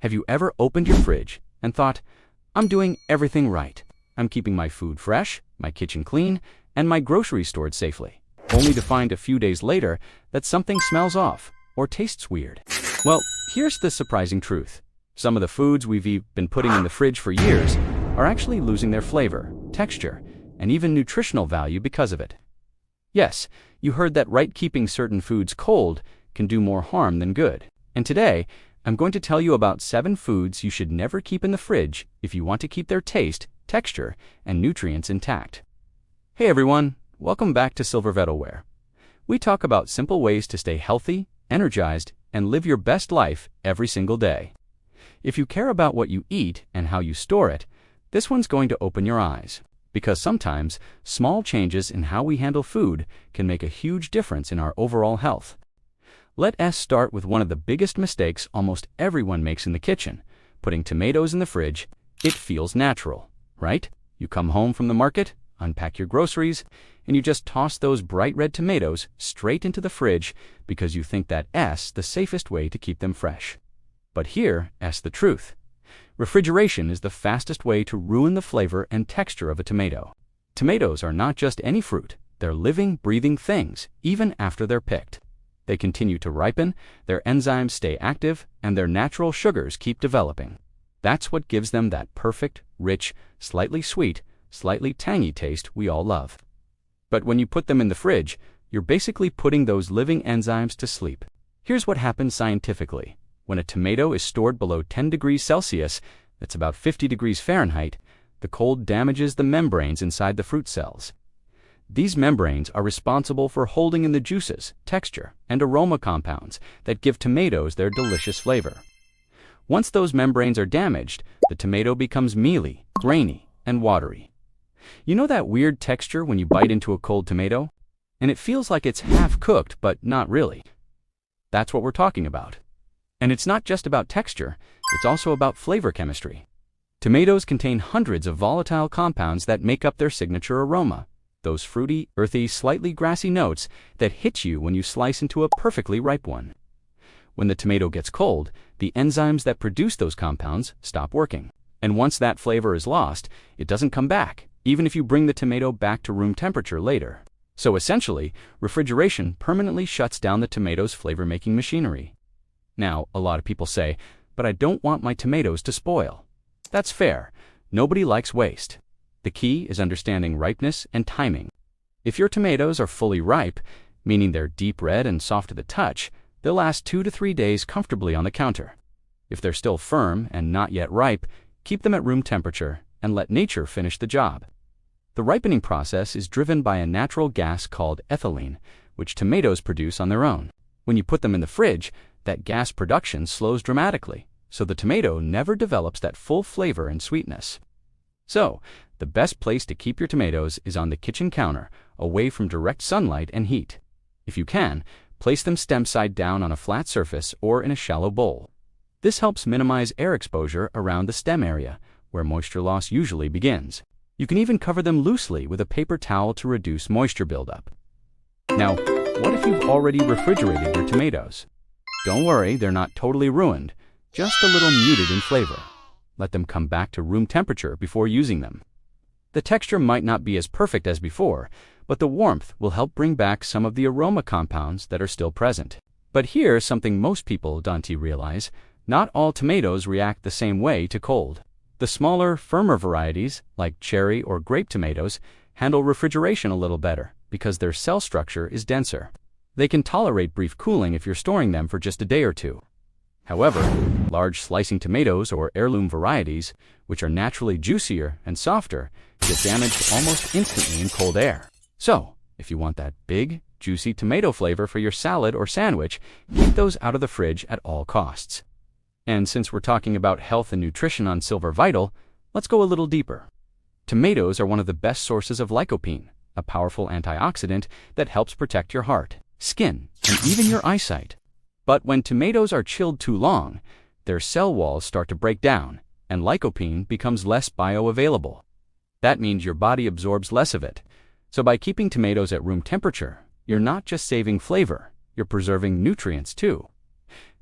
Have you ever opened your fridge and thought, I'm doing everything right. I'm keeping my food fresh, my kitchen clean, and my groceries stored safely, only to find a few days later that something smells off or tastes weird? Well, here's the surprising truth. Some of the foods we've been putting in the fridge for years are actually losing their flavor, texture, and even nutritional value because of it. Yes, you heard that right. Keeping certain foods cold can do more harm than good. And today, I'm going to tell you about 7 foods you should never keep in the fridge if you want to keep their taste, texture, and nutrients intact. Hey everyone, welcome back to Silver Vetalware. We talk about simple ways to stay healthy, energized, and live your best life every single day. If you care about what you eat and how you store it, this one's going to open your eyes. Because sometimes, small changes in how we handle food can make a huge difference in our overall health. Let us start with one of the biggest mistakes almost everyone makes in the kitchen: putting tomatoes in the fridge. It feels natural, right? You come home from the market, unpack your groceries, and you just toss those bright red tomatoes straight into the fridge because you think that's the safest way to keep them fresh. But here's the truth. Refrigeration is the fastest way to ruin the flavor and texture of a tomato. Tomatoes are not just any fruit, they're living, breathing things, even after they're picked. They continue to ripen, their enzymes stay active, and their natural sugars keep developing. That's what gives them that perfect, rich, slightly sweet, slightly tangy taste we all love. But when you put them in the fridge, you're basically putting those living enzymes to sleep. Here's what happens scientifically. When a tomato is stored below 10 degrees Celsius, that's about 50 degrees Fahrenheit, the cold damages the membranes inside the fruit cells. These membranes are responsible for holding in the juices, texture, and aroma compounds that give tomatoes their delicious flavor. Once those membranes are damaged, the tomato becomes mealy, grainy, and watery. You know that weird texture when you bite into a cold tomato? And it feels like it's half cooked, but not really. That's what we're talking about. And it's not just about texture, it's also about flavor chemistry. Tomatoes contain hundreds of volatile compounds that make up their signature aroma. Those fruity, earthy, slightly grassy notes that hit you when you slice into a perfectly ripe one. When the tomato gets cold, the enzymes that produce those compounds stop working. And once that flavor is lost, it doesn't come back, even if you bring the tomato back to room temperature later. So essentially, refrigeration permanently shuts down the tomato's flavor-making machinery. Now, a lot of people say, but I don't want my tomatoes to spoil. That's fair. Nobody likes waste. The key is understanding ripeness and timing. If your tomatoes are fully ripe, meaning they're deep red and soft to the touch, they'll last 2 to 3 days comfortably on the counter. If they're still firm and not yet ripe, keep them at room temperature and let nature finish the job. The ripening process is driven by a natural gas called ethylene, which tomatoes produce on their own. When you put them in the fridge, that gas production slows dramatically, so the tomato never develops that full flavor and sweetness. So, the best place to keep your tomatoes is on the kitchen counter, away from direct sunlight and heat. If you can, place them stem side down on a flat surface or in a shallow bowl. This helps minimize air exposure around the stem area, where moisture loss usually begins. You can even cover them loosely with a paper towel to reduce moisture buildup. Now, what if you've already refrigerated your tomatoes? Don't worry, they're not totally ruined, just a little muted in flavor. Let them come back to room temperature before using them. The texture might not be as perfect as before, but the warmth will help bring back some of the aroma compounds that are still present. But here's something most people don't realize: not all tomatoes react the same way to cold. The smaller, firmer varieties, like cherry or grape tomatoes, handle refrigeration a little better because their cell structure is denser. They can tolerate brief cooling if you're storing them for just a day or two. However, large slicing tomatoes or heirloom varieties, which are naturally juicier and softer, get damaged almost instantly in cold air. So, if you want that big, juicy tomato flavor for your salad or sandwich, keep those out of the fridge at all costs. And since we're talking about health and nutrition on Silver Vital, let's go a little deeper. Tomatoes are one of the best sources of lycopene, a powerful antioxidant that helps protect your heart, skin, and even your eyesight. But when tomatoes are chilled too long, their cell walls start to break down, and lycopene becomes less bioavailable. That means your body absorbs less of it. So by keeping tomatoes at room temperature, you're not just saving flavor, you're preserving nutrients too.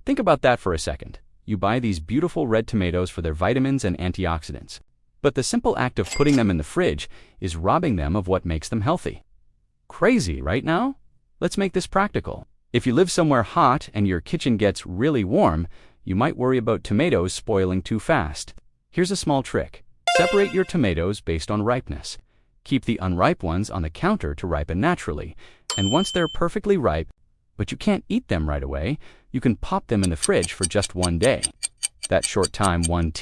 Think about that for a second. you buy these beautiful red tomatoes for their vitamins and antioxidants. But the simple act of putting them in the fridge is robbing them of what makes them healthy. Crazy, right now? Let's make this practical. If you live somewhere hot and your kitchen gets really warm, you might worry about tomatoes spoiling too fast. Here's a small trick. Separate your tomatoes based on ripeness. Keep the unripe ones on the counter to ripen naturally, and once they're perfectly ripe, but you can't eat them right away, you can pop them in the fridge for just 1 day. That short time, 1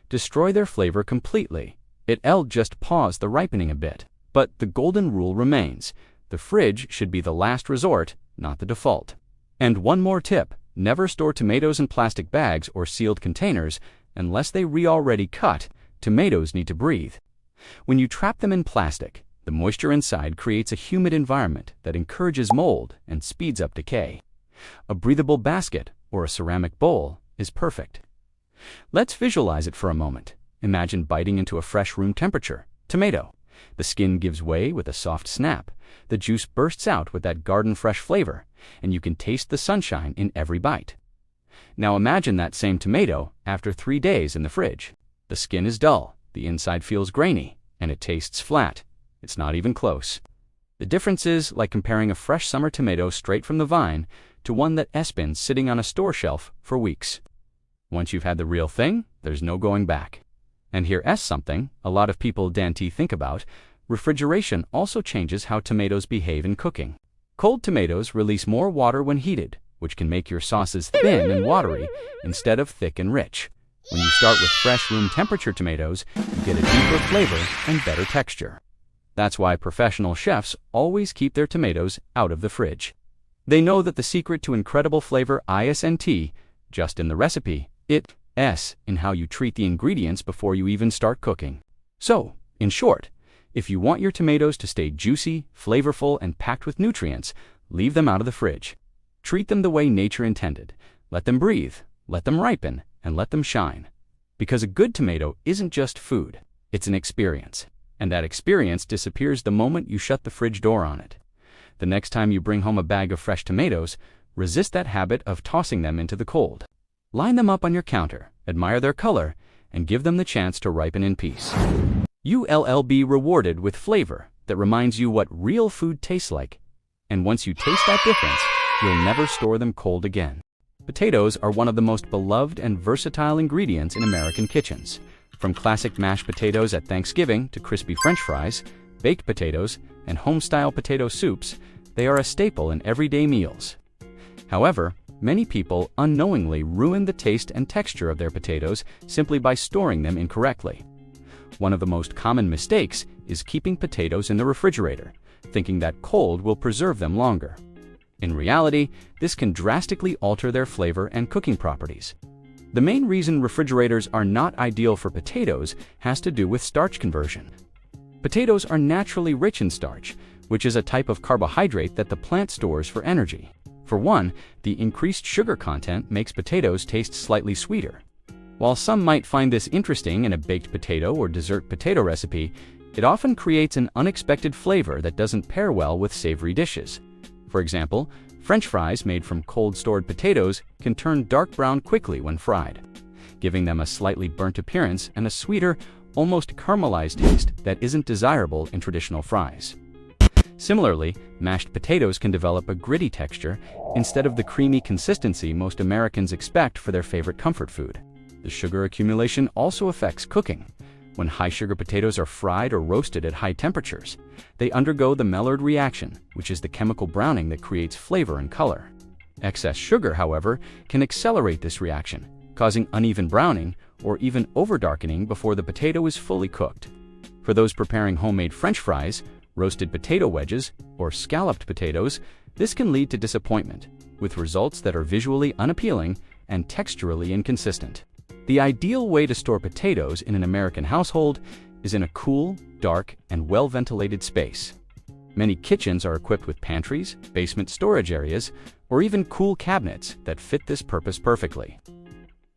destroy their flavor completely. It'll just pause the ripening a bit. But the golden rule remains. The fridge should be the last resort, not the default. And one more tip, never store tomatoes in plastic bags or sealed containers unless they already cut. Tomatoes need to breathe. When you trap them in plastic, the moisture inside creates a humid environment that encourages mold and speeds up decay. A breathable basket or a ceramic bowl is perfect. Let's visualize it for a moment. Imagine biting into a fresh room temperature tomato. The skin gives way with a soft snap. The juice bursts out with that garden fresh flavor, and you can taste the sunshine in every bite. Now imagine that same tomato after 3 days in the fridge. The skin is dull, the inside feels grainy, and it tastes flat. It's not even close. The difference is like comparing a fresh summer tomato straight from the vine to one that's been sitting on a store shelf for weeks. Once you've had the real thing, there's no going back. And here's something a lot of people don't think about. Refrigeration also changes how tomatoes behave in cooking. Cold tomatoes release more water when heated, which can make your sauces thin and watery instead of thick and rich. When you start with fresh room temperature tomatoes, you get a deeper flavor and better texture. That's why professional chefs always keep their tomatoes out of the fridge. They know that the secret to incredible flavor isn't just in the recipe, it's in how you treat the ingredients before you even start cooking. So, in short, if you want your tomatoes to stay juicy, flavorful, and packed with nutrients, leave them out of the fridge. Treat them the way nature intended. Let them breathe, let them ripen, and let them shine. Because a good tomato isn't just food, it's an experience. And that experience disappears the moment you shut the fridge door on it. The next time you bring home a bag of fresh tomatoes, resist that habit of tossing them into the cold. Line them up on your counter, admire their color, and give them the chance to ripen in peace. You'll be rewarded with flavor that reminds you what real food tastes like. And once you taste that difference, you'll never store them cold again. Potatoes are one of the most beloved and versatile ingredients in American kitchens. From classic mashed potatoes at Thanksgiving to crispy French fries, baked potatoes, and home-style potato soups, they are a staple in everyday meals. However, many people unknowingly ruin the taste and texture of their potatoes simply by storing them incorrectly. One of the most common mistakes is keeping potatoes in the refrigerator, thinking that cold will preserve them longer. In reality, this can drastically alter their flavor and cooking properties. The main reason refrigerators are not ideal for potatoes has to do with starch conversion. Potatoes are naturally rich in starch, which is a type of carbohydrate that the plant stores for energy. For one, the increased sugar content makes potatoes taste slightly sweeter. While some might find this interesting in a baked potato or dessert potato recipe, it often creates an unexpected flavor that doesn't pair well with savory dishes. For example, French fries made from cold stored potatoes can turn dark brown quickly when fried, giving them a slightly burnt appearance and a sweeter, almost caramelized taste that isn't desirable in traditional fries. Similarly, mashed potatoes can develop a gritty texture instead of the creamy consistency most Americans expect for their favorite comfort food. The sugar accumulation also affects cooking. When high-sugar potatoes are fried or roasted at high temperatures, they undergo the Maillard reaction, which is the chemical browning that creates flavor and color. Excess sugar, however, can accelerate this reaction, causing uneven browning or even overdarkening before the potato is fully cooked. For those preparing homemade French fries, roasted potato wedges, or scalloped potatoes, this can lead to disappointment, with results that are visually unappealing and texturally inconsistent. The ideal way to store potatoes in an American household is in a cool, dark, and well-ventilated space. Many kitchens are equipped with pantries, basement storage areas, or even cool cabinets that fit this purpose perfectly.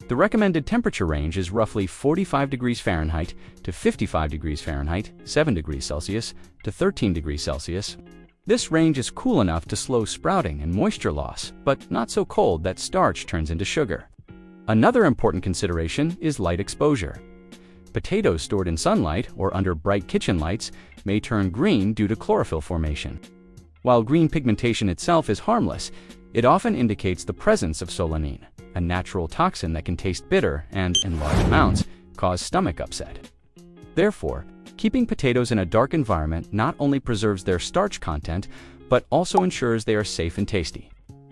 The recommended temperature range is roughly 45 degrees Fahrenheit to 55 degrees Fahrenheit, 7 degrees Celsius to 13 degrees Celsius. This range is cool enough to slow sprouting and moisture loss, but not so cold that starch turns into sugar. Another important consideration is light exposure. Potatoes stored in sunlight or under bright kitchen lights may turn green due to chlorophyll formation. While green pigmentation itself is harmless, it often indicates the presence of solanine, a natural toxin that can taste bitter and, in large amounts, cause stomach upset. Therefore, keeping potatoes in a dark environment not only preserves their starch content, but also ensures they are safe and tasty.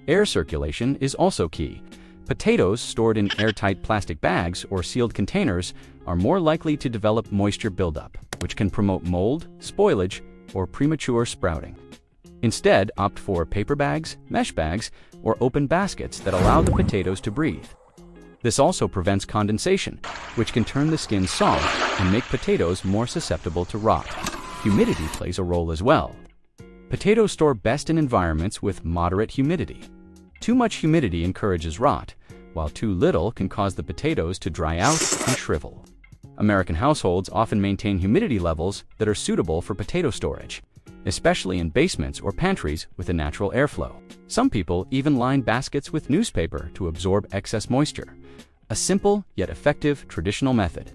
Air circulation is also key. Potatoes stored in airtight plastic bags or sealed containers are more likely to develop moisture buildup, which can promote mold, spoilage, or premature sprouting. Instead, opt for paper bags, mesh bags, or open baskets that allow the potatoes to breathe. This also prevents condensation, which can turn the skin soft and make potatoes more susceptible to rot. Humidity plays a role as well. Potatoes store best in environments with moderate humidity. Too much humidity encourages rot, while too little can cause the potatoes to dry out and shrivel. American households often maintain humidity levels that are suitable for potato storage, especially in basements or pantries with a natural airflow. Some people even line baskets with newspaper to absorb excess moisture, a simple yet effective traditional method.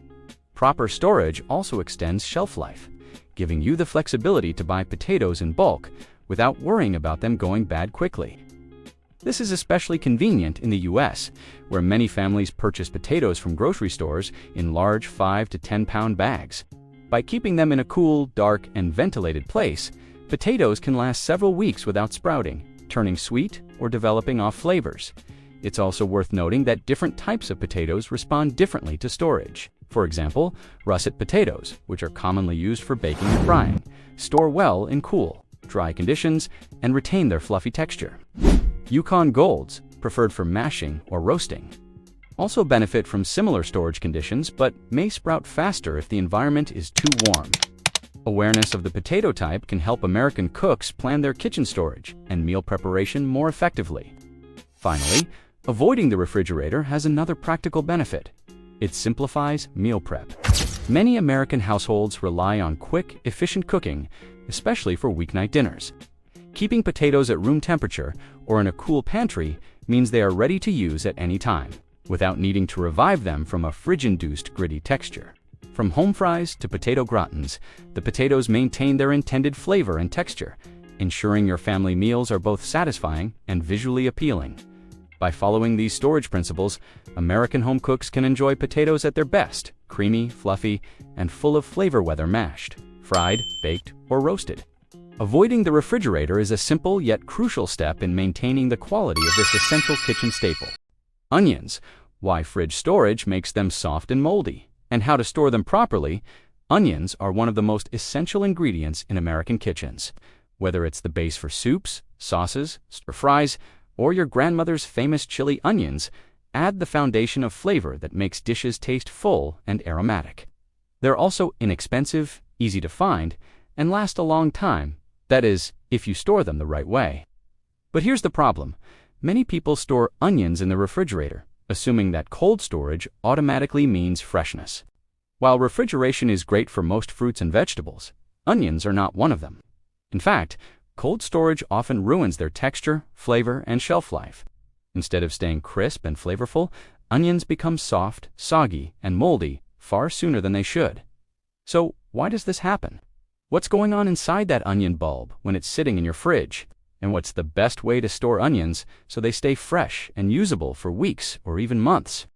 Proper storage also extends shelf life, giving you the flexibility to buy potatoes in bulk without worrying about them going bad quickly. This is especially convenient in the US, where many families purchase potatoes from grocery stores in large 5 to 10 pound bags. By keeping them in a cool, dark, and ventilated place, potatoes can last several weeks without sprouting, turning sweet, or developing off flavors. It's also worth noting that different types of potatoes respond differently to storage. For example, russet potatoes, which are commonly used for baking and frying, store well in cool, dry conditions and retain their fluffy texture. Yukon Golds, preferred for mashing or roasting, also benefit from similar storage conditions but may sprout faster if the environment is too warm. Awareness of the potato type can help American cooks plan their kitchen storage and meal preparation more effectively. Finally, avoiding the refrigerator has another practical benefit. It simplifies meal prep. Many American households rely on quick, efficient cooking, especially for weeknight dinners. Keeping potatoes at room temperature or in a cool pantry means they are ready to use at any time, without needing to revive them from a fridge-induced gritty texture. From home fries to potato gratins, the potatoes maintain their intended flavor and texture, ensuring your family meals are both satisfying and visually appealing. By following these storage principles, American home cooks can enjoy potatoes at their best, creamy, fluffy, and full of flavor whether mashed, fried, baked, or roasted. Avoiding the refrigerator is a simple yet crucial step in maintaining the quality of this essential kitchen staple. Onions. Why fridge storage makes them soft and moldy, and how to store them properly. Onions are one of the most essential ingredients in American kitchens. Whether it's the base for soups, sauces, stir fries, or your grandmother's famous chili onions, add the foundation of flavor that makes dishes taste full and aromatic. They're also inexpensive, easy to find, and last a long time. That is, if you store them the right way. But here's the problem. Many people store onions in the refrigerator, assuming that cold storage automatically means freshness. While refrigeration is great for most fruits and vegetables, onions are not one of them. In fact, cold storage often ruins their texture, flavor, and shelf life. Instead of staying crisp and flavorful, onions become soft, soggy, and moldy far sooner than they should. So, why does this happen? What's going on inside that onion bulb when it's sitting in your fridge? And what's the best way to store onions so they stay fresh and usable for weeks or even months?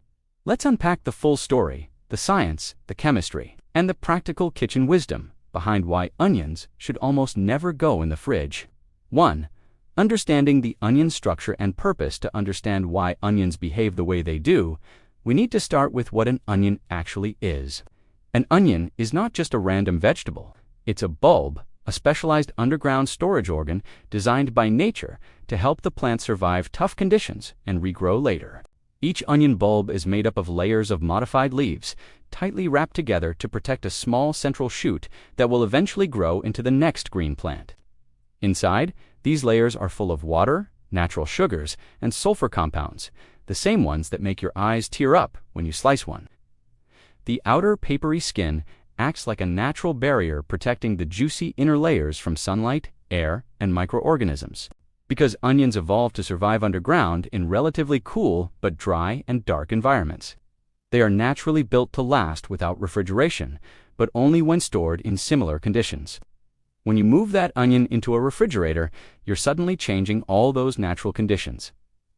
Let's unpack the full story, the science, the chemistry, and the practical kitchen wisdom behind why onions should almost never go in the fridge. 1. Understanding the onion structure and purpose. To understand why onions behave the way they do, we need to start with what an onion actually is. An onion is not just a random vegetable. It's a bulb, a specialized underground storage organ designed by nature to help the plant survive tough conditions and regrow later. Each onion bulb is made up of layers of modified leaves, tightly wrapped together to protect a small central shoot that will eventually grow into the next green plant. Inside, these layers are full of water, natural sugars, and sulfur compounds, the same ones that make your eyes tear up when you slice one. The outer papery skin acts like a natural barrier protecting the juicy inner layers from sunlight, air, and microorganisms. Because onions evolved to survive underground in relatively cool but dry and dark environments. They are naturally built to last without refrigeration, but only when stored in similar conditions. When you move that onion into a refrigerator, you're suddenly changing all those natural conditions.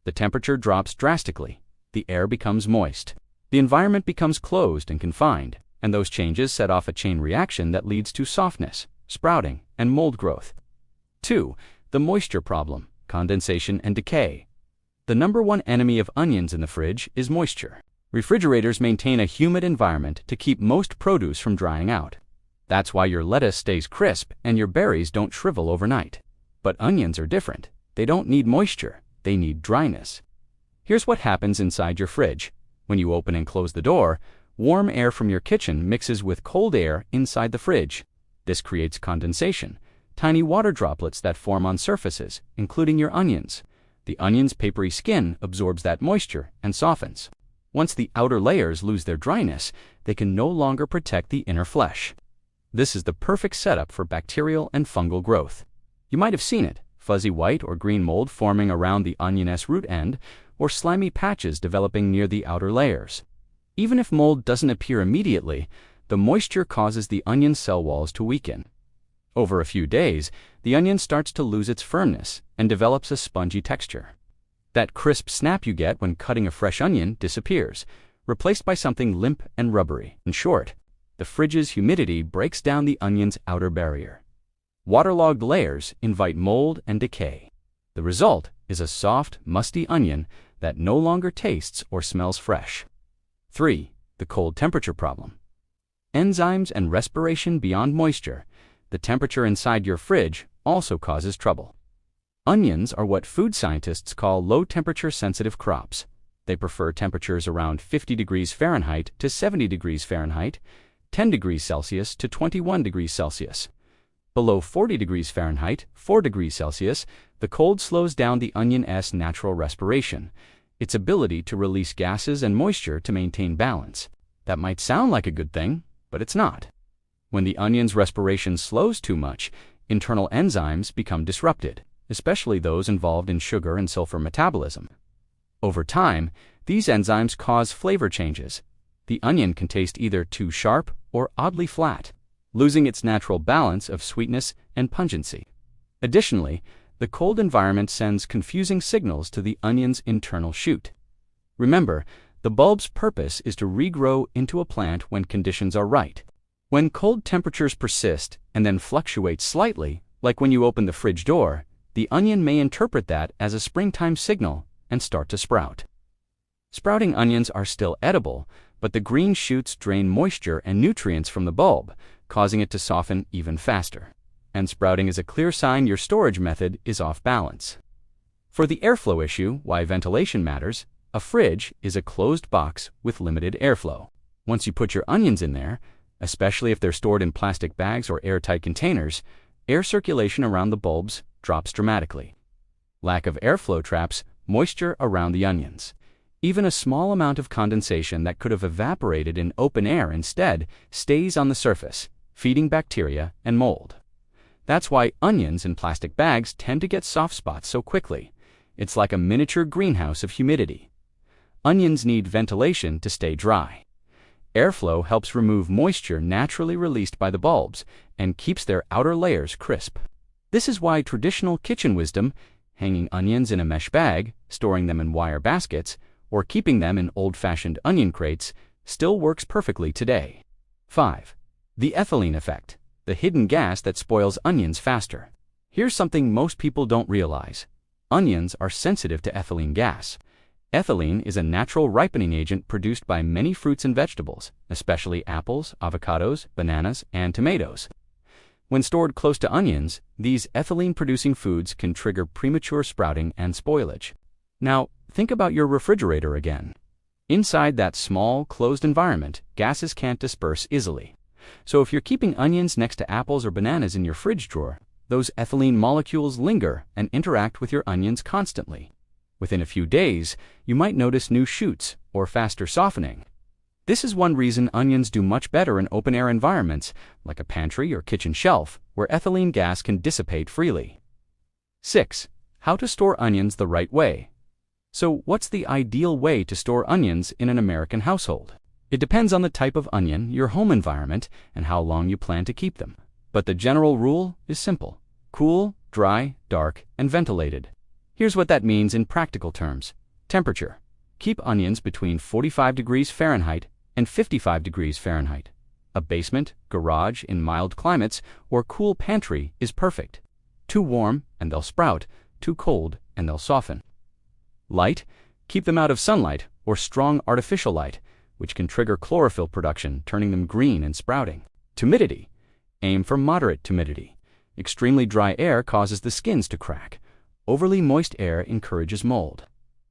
The temperature drops drastically, the air becomes moist, the environment becomes closed and confined, and those changes set off a chain reaction that leads to softness, sprouting, and mold growth. 2. The moisture problem, condensation and decay. The number one enemy of onions in the fridge is moisture. Refrigerators maintain a humid environment to keep most produce from drying out. That's why your lettuce stays crisp and your berries don't shrivel overnight. But onions are different. They don't need moisture, they need dryness. Here's what happens inside your fridge. When you open and close the door, warm air from your kitchen mixes with cold air inside the fridge. This creates condensation, tiny water droplets that form on surfaces, including your onions. The onion's papery skin absorbs that moisture and softens. Once the outer layers lose their dryness, they can no longer protect the inner flesh. This is the perfect setup for bacterial and fungal growth. You might have seen it, fuzzy white or green mold forming around the onion's root end, or slimy patches developing near the outer layers. Even if mold doesn't appear immediately, the moisture causes the onion cell walls to weaken. Over a few days, the onion starts to lose its firmness and develops a spongy texture. That crisp snap you get when cutting a fresh onion disappears, replaced by something limp and rubbery. In short, the fridge's humidity breaks down the onion's outer barrier. Waterlogged layers invite mold and decay. The result is a soft, musty onion that no longer tastes or smells fresh. 3. The cold temperature problem. Enzymes and respiration beyond moisture. The temperature inside your fridge also causes trouble. Onions are what food scientists call low-temperature sensitive crops. They prefer temperatures around 50 degrees Fahrenheit to 70 degrees Fahrenheit, 10 degrees Celsius to 21 degrees Celsius. Below 40 degrees Fahrenheit, 4 degrees Celsius, the cold slows down the onion's natural respiration, its ability to release gases and moisture to maintain balance. That might sound like a good thing, but it's not. When the onion's respiration slows too much, internal enzymes become disrupted, especially those involved in sugar and sulfur metabolism. Over time, these enzymes cause flavor changes. The onion can taste either too sharp or oddly flat, losing its natural balance of sweetness and pungency. Additionally, the cold environment sends confusing signals to the onion's internal shoot. Remember, the bulb's purpose is to regrow into a plant when conditions are right. When cold temperatures persist and then fluctuate slightly, like when you open the fridge door, the onion may interpret that as a springtime signal and start to sprout. Sprouting onions are still edible, but the green shoots drain moisture and nutrients from the bulb, causing it to soften even faster. And sprouting is a clear sign your storage method is off balance. For the airflow issue, why ventilation matters, a fridge is a closed box with limited airflow. Once you put your onions in there, especially if they're stored in plastic bags or airtight containers, air circulation around the bulbs drops dramatically. Lack of airflow traps moisture around the onions. Even a small amount of condensation that could have evaporated in open air instead stays on the surface, feeding bacteria and mold. That's why onions in plastic bags tend to get soft spots so quickly. It's like a miniature greenhouse of humidity. Onions need ventilation to stay dry. Airflow helps remove moisture naturally released by the bulbs and keeps their outer layers crisp. This is why traditional kitchen wisdom, hanging onions in a mesh bag, storing them in wire baskets, or keeping them in old-fashioned onion crates, still works perfectly today. 5. The ethylene effect, the hidden gas that spoils onions faster. Here's something most people don't realize. Onions are sensitive to ethylene gas. Ethylene is a natural ripening agent produced by many fruits and vegetables, especially apples, avocados, bananas, and tomatoes. When stored close to onions, these ethylene-producing foods can trigger premature sprouting and spoilage. Now, think about your refrigerator again. Inside that small, closed environment, gases can't disperse easily. So if you're keeping onions next to apples or bananas in your fridge drawer, those ethylene molecules linger and interact with your onions constantly. Within a few days, you might notice new shoots or faster softening. This is one reason onions do much better in open-air environments, like a pantry or kitchen shelf, where ethylene gas can dissipate freely. 6. How to store onions the right way. So, what's the ideal way to store onions in an American household? It depends on the type of onion, your home environment, and how long you plan to keep them. But the general rule is simple: cool, dry, dark, and ventilated. Here's what that means in practical terms. Temperature. Keep onions between 45 degrees Fahrenheit and 55 degrees Fahrenheit. A basement, garage in mild climates, or cool pantry is perfect. Too warm, and they'll sprout. Too cold, and they'll soften. Light. Keep them out of sunlight or strong artificial light, which can trigger chlorophyll production, turning them green and sprouting. Humidity. Aim for moderate humidity. Extremely dry air causes the skins to crack. Overly moist air encourages mold.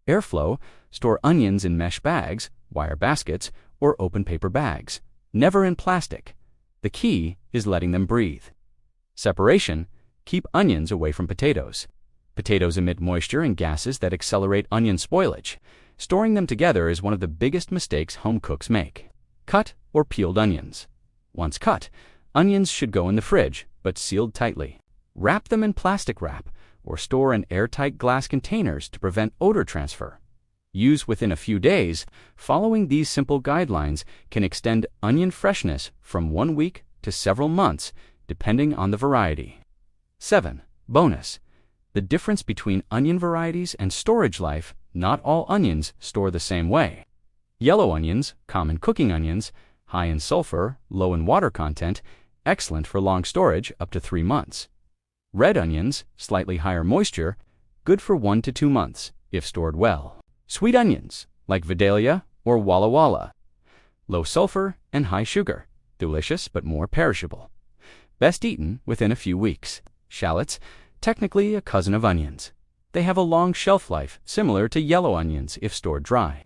Airflow. Store onions in mesh bags, wire baskets, or open paper bags. Never in plastic. The key is letting them breathe. Separation. Keep onions away from potatoes. Potatoes emit moisture and gases that accelerate onion spoilage. Storing them together is one of the biggest mistakes home cooks make. Cut or peeled onions. Once cut, onions should go in the fridge, but sealed tightly. Wrap them in plastic wrap or store in airtight glass containers to prevent odor transfer. Use within a few days. Following these simple guidelines can extend onion freshness from 1 week to several months, depending on the variety. 7. Bonus. The difference between onion varieties and storage life. Not all onions store the same way. Yellow onions, common cooking onions, high in sulfur, low in water content, excellent for long storage up to 3 months. Red onions, slightly higher moisture, good for 1 to 2 months, if stored well. Sweet onions, like Vidalia or Walla Walla. Low sulfur and high sugar, delicious but more perishable. Best eaten within a few weeks. Shallots, technically a cousin of onions. They have a long shelf life, similar to yellow onions if stored dry.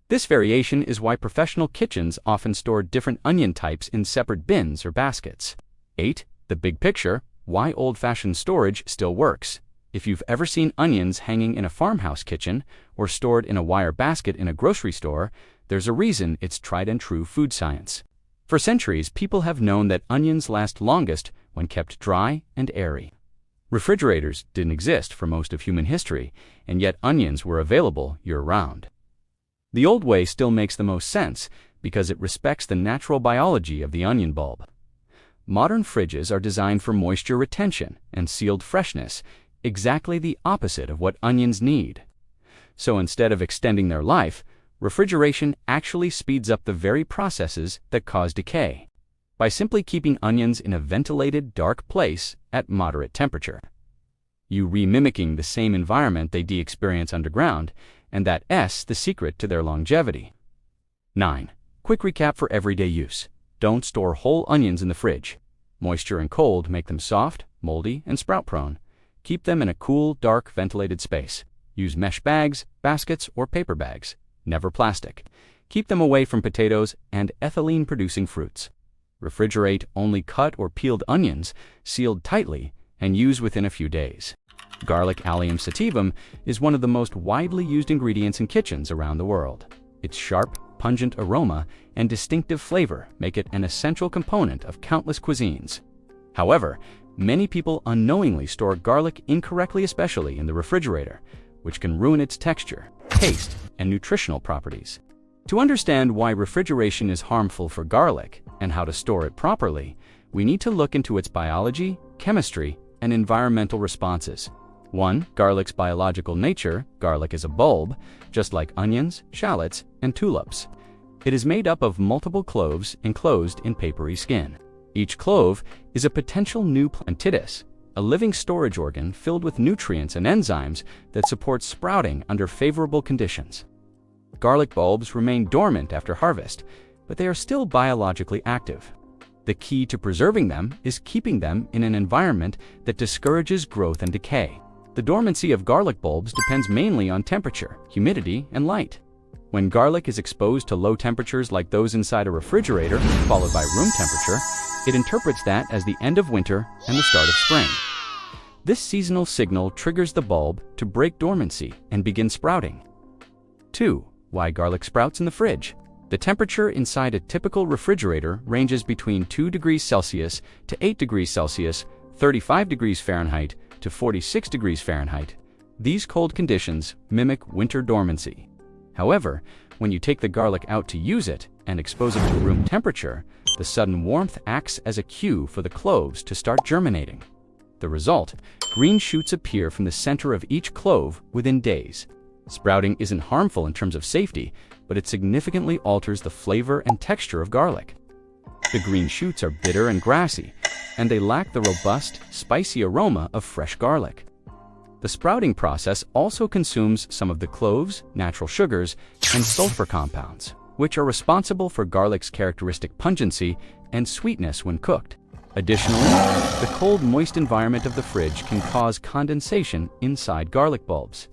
This variation is why professional kitchens often store different onion types in separate bins or baskets. 8. The big picture: why old-fashioned storage still works. If you've ever seen onions hanging in a farmhouse kitchen or stored in a wire basket in a grocery store, there's a reason it's tried and true food science. For centuries, people have known that onions last longest when kept dry and airy. Refrigerators didn't exist for most of human history, and yet onions were available year-round. The old way still makes the most sense because it respects the natural biology of the onion bulb. Modern fridges are designed for moisture retention and sealed freshness, exactly the opposite of what onions need. So instead of extending their life, refrigeration actually speeds up the very processes that cause decay, by simply keeping onions in a ventilated, dark place at moderate temperature. You re-mimicking the same environment they experience underground, and that's the secret to their longevity. 9. Quick recap for everyday use. Don't store whole onions in the fridge. Moisture and cold make them soft, moldy, and sprout-prone. Keep them in a cool, dark, ventilated space. Use mesh bags, baskets, or paper bags. Never plastic. Keep them away from potatoes and ethylene-producing fruits. Refrigerate only cut or peeled onions, sealed tightly, and use within a few days. Garlic Allium sativum is one of the most widely used ingredients in kitchens around the world. Its sharp, pungent aroma and distinctive flavor make it an essential component of countless cuisines. However, many people unknowingly store garlic incorrectly, especially in the refrigerator, which can ruin its texture, taste, and nutritional properties. To understand why refrigeration is harmful for garlic and how to store it properly, we need to look into its biology, chemistry, and environmental responses. 1. Garlic's biological nature. Garlic is a bulb, just like onions, shallots, and tulips. It is made up of multiple cloves enclosed in papery skin. Each clove is a potential new plantitis, a living storage organ filled with nutrients and enzymes that support sprouting under favorable conditions. Garlic bulbs remain dormant after harvest, but they are still biologically active. The key to preserving them is keeping them in an environment that discourages growth and decay. The dormancy of garlic bulbs depends mainly on temperature, humidity, and light. When garlic is exposed to low temperatures like those inside a refrigerator, followed by room temperature, it interprets that as the end of winter and the start of spring. This seasonal signal triggers the bulb to break dormancy and begin sprouting. 2. Why garlic sprouts in the fridge. The temperature inside a typical refrigerator ranges between 2 degrees Celsius to 8 degrees Celsius, 35 degrees Fahrenheit to 46 degrees Fahrenheit. These cold conditions mimic winter dormancy. However, when you take the garlic out to use it and expose it to room temperature, the sudden warmth acts as a cue for the cloves to start germinating. The result: green shoots appear from the center of each clove within days. Sprouting isn't harmful in terms of safety, but it significantly alters the flavor and texture of garlic. The green shoots are bitter and grassy, and they lack the robust, spicy aroma of fresh garlic. The sprouting process also consumes some of the cloves, natural sugars, and sulfur compounds, which are responsible for garlic's characteristic pungency and sweetness when cooked. Additionally, the cold, moist environment of the fridge can cause condensation inside garlic bulbs.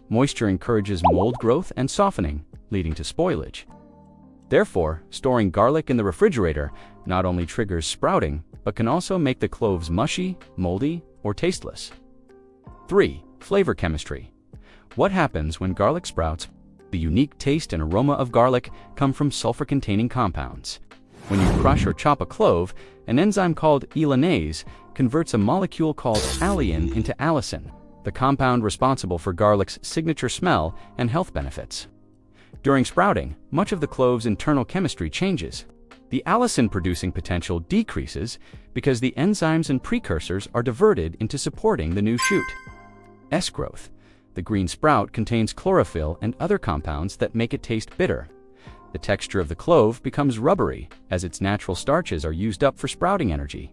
Moisture encourages mold growth and softening, leading to spoilage. Therefore, storing garlic in the refrigerator not only triggers sprouting, but can also make the cloves mushy, moldy, or tasteless. 3. Flavor chemistry. What happens when garlic sprouts? The unique taste and aroma of garlic come from sulfur-containing compounds. When you crush or chop a clove, an enzyme called elanase converts a molecule called alliin into allicin, the compound responsible for garlic's signature smell and health benefits. During sprouting, much of the clove's internal chemistry changes. The allicin-producing potential decreases because the enzymes and precursors are diverted into supporting the new shoot. S-growth. The green sprout contains chlorophyll and other compounds that make it taste bitter. The texture of the clove becomes rubbery as its natural starches are used up for sprouting energy.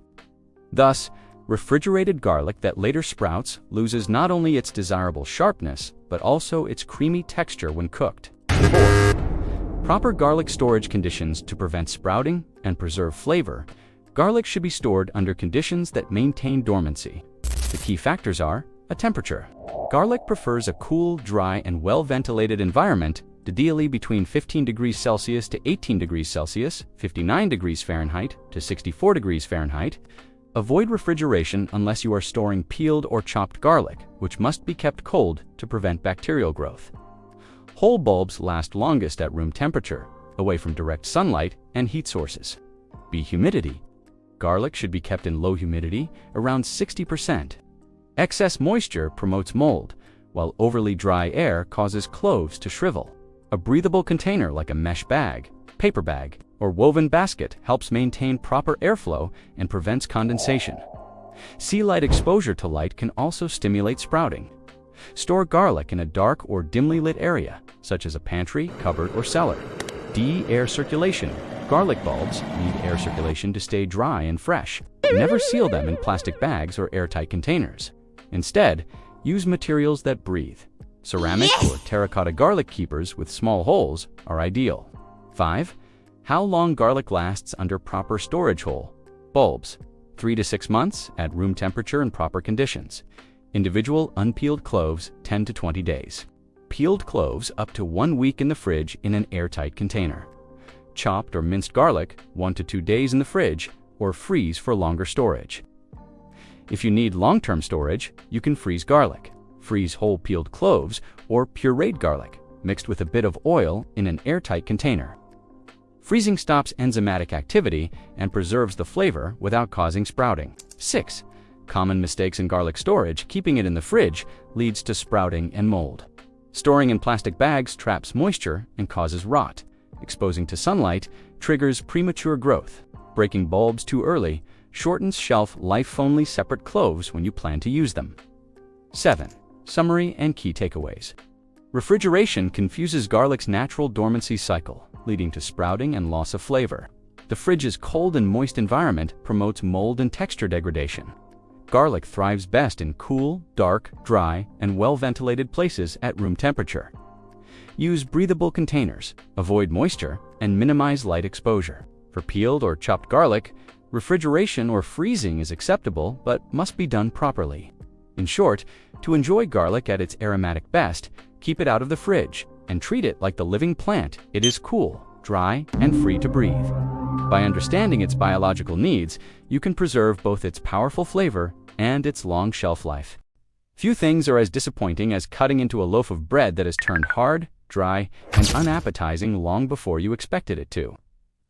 Thus, refrigerated garlic that later sprouts loses not only its desirable sharpness, but also its creamy texture when cooked. 4. Proper garlic storage conditions to prevent sprouting and preserve flavor. Garlic should be stored under conditions that maintain dormancy. The key factors are a temperature. Garlic prefers a cool, dry, and well-ventilated environment, ideally between 15 degrees Celsius to 18 degrees Celsius, 59 degrees Fahrenheit to 64 degrees Fahrenheit. Avoid refrigeration unless you are storing peeled or chopped garlic, which must be kept cold to prevent bacterial growth. Whole bulbs last longest at room temperature, away from direct sunlight and heat sources. B. Humidity. Garlic should be kept in low humidity, around 60%. Excess moisture promotes mold, while overly dry air causes cloves to shrivel. A breathable container like a mesh bag, paper bag, or woven basket helps maintain proper airflow and prevents condensation. Sea light exposure to light can also stimulate sprouting. Store garlic in a dark or dimly lit area, such as a pantry, cupboard, or cellar. D. Air circulation. Garlic bulbs need air circulation to stay dry and fresh. Never seal them in plastic bags or airtight containers. Instead, use materials that breathe. Ceramic or terracotta garlic keepers with small holes are ideal. 5. How long garlic lasts under proper storage hole. Bulbs, 3 to 6 months at room temperature and proper conditions. Individual unpeeled cloves, 10 to 20 days. Peeled cloves up to 1 week in the fridge in an airtight container. Chopped or minced garlic, 1 to 2 days in the fridge, or freeze for longer storage. If you need long-term storage, you can freeze garlic. Freeze whole peeled cloves or pureed garlic, mixed with a bit of oil in an airtight container. Freezing stops enzymatic activity and preserves the flavor without causing sprouting. 6. Common mistakes in garlic storage: keeping it in the fridge leads to sprouting and mold. Storing in plastic bags traps moisture and causes rot. Exposing to sunlight triggers premature growth. Breaking bulbs too early shortens shelf life. Only separate cloves when you plan to use them. 7. Summary and key takeaways. Refrigeration confuses garlic's natural dormancy cycle, leading to sprouting and loss of flavor. The fridge's cold and moist environment promotes mold and texture degradation. Garlic thrives best in cool, dark, dry, and well-ventilated places at room temperature. Use breathable containers, avoid moisture, and minimize light exposure. For peeled or chopped garlic, refrigeration or freezing is acceptable but must be done properly. In short, to enjoy garlic at its aromatic best, keep it out of the fridge and treat it like the living plant it is: cool, dry, and free to breathe. By understanding its biological needs, you can preserve both its powerful flavor and its long shelf life. Few things are as disappointing as cutting into a loaf of bread that has turned hard, dry, and unappetizing long before you expected it to.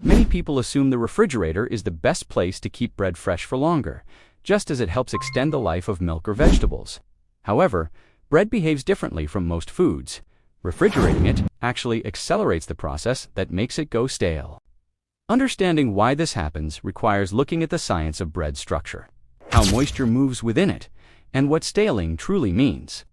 Many people assume the refrigerator is the best place to keep bread fresh for longer, just as it helps extend the life of milk or vegetables. However, Bread behaves differently from most foods. Refrigerating it actually accelerates the process that makes it go stale. Understanding why this happens requires looking at the science of bread's structure, how moisture moves within it, and what staling truly means.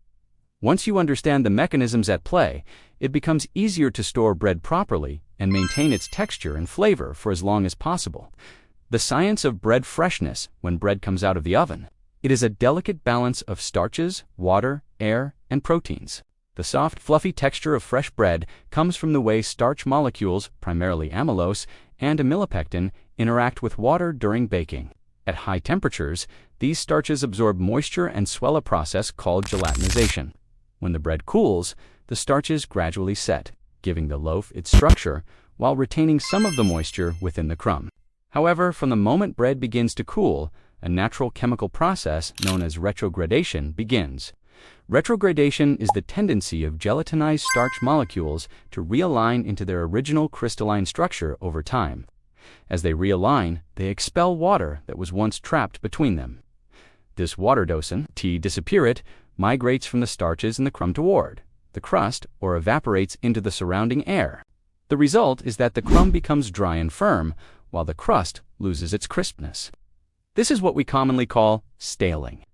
Once you understand the mechanisms at play, it becomes easier to store bread properly and maintain its texture and flavor for as long as possible. The science of bread freshness when bread comes out of the oven. It is a delicate balance of starches, water, air, and proteins. The soft, fluffy texture of fresh bread comes from the way starch molecules, primarily amylose and amylopectin, interact with water during baking. At high temperatures, these starches absorb moisture and swell a process called gelatinization. When the bread cools, the starches gradually set, giving the loaf its structure while retaining some of the moisture within the crumb. However, from the moment bread begins to cool, a natural chemical process known as retrogradation begins. Retrogradation is the tendency of gelatinized starch molecules to realign into their original crystalline structure over time. As they realign, they expel water that was once trapped between them. This water disappearate, migrates from the starches in the crumb toward the crust or evaporates into the surrounding air. The result is that the crumb becomes dry and firm, while the crust loses its crispness. This is what we commonly call staling.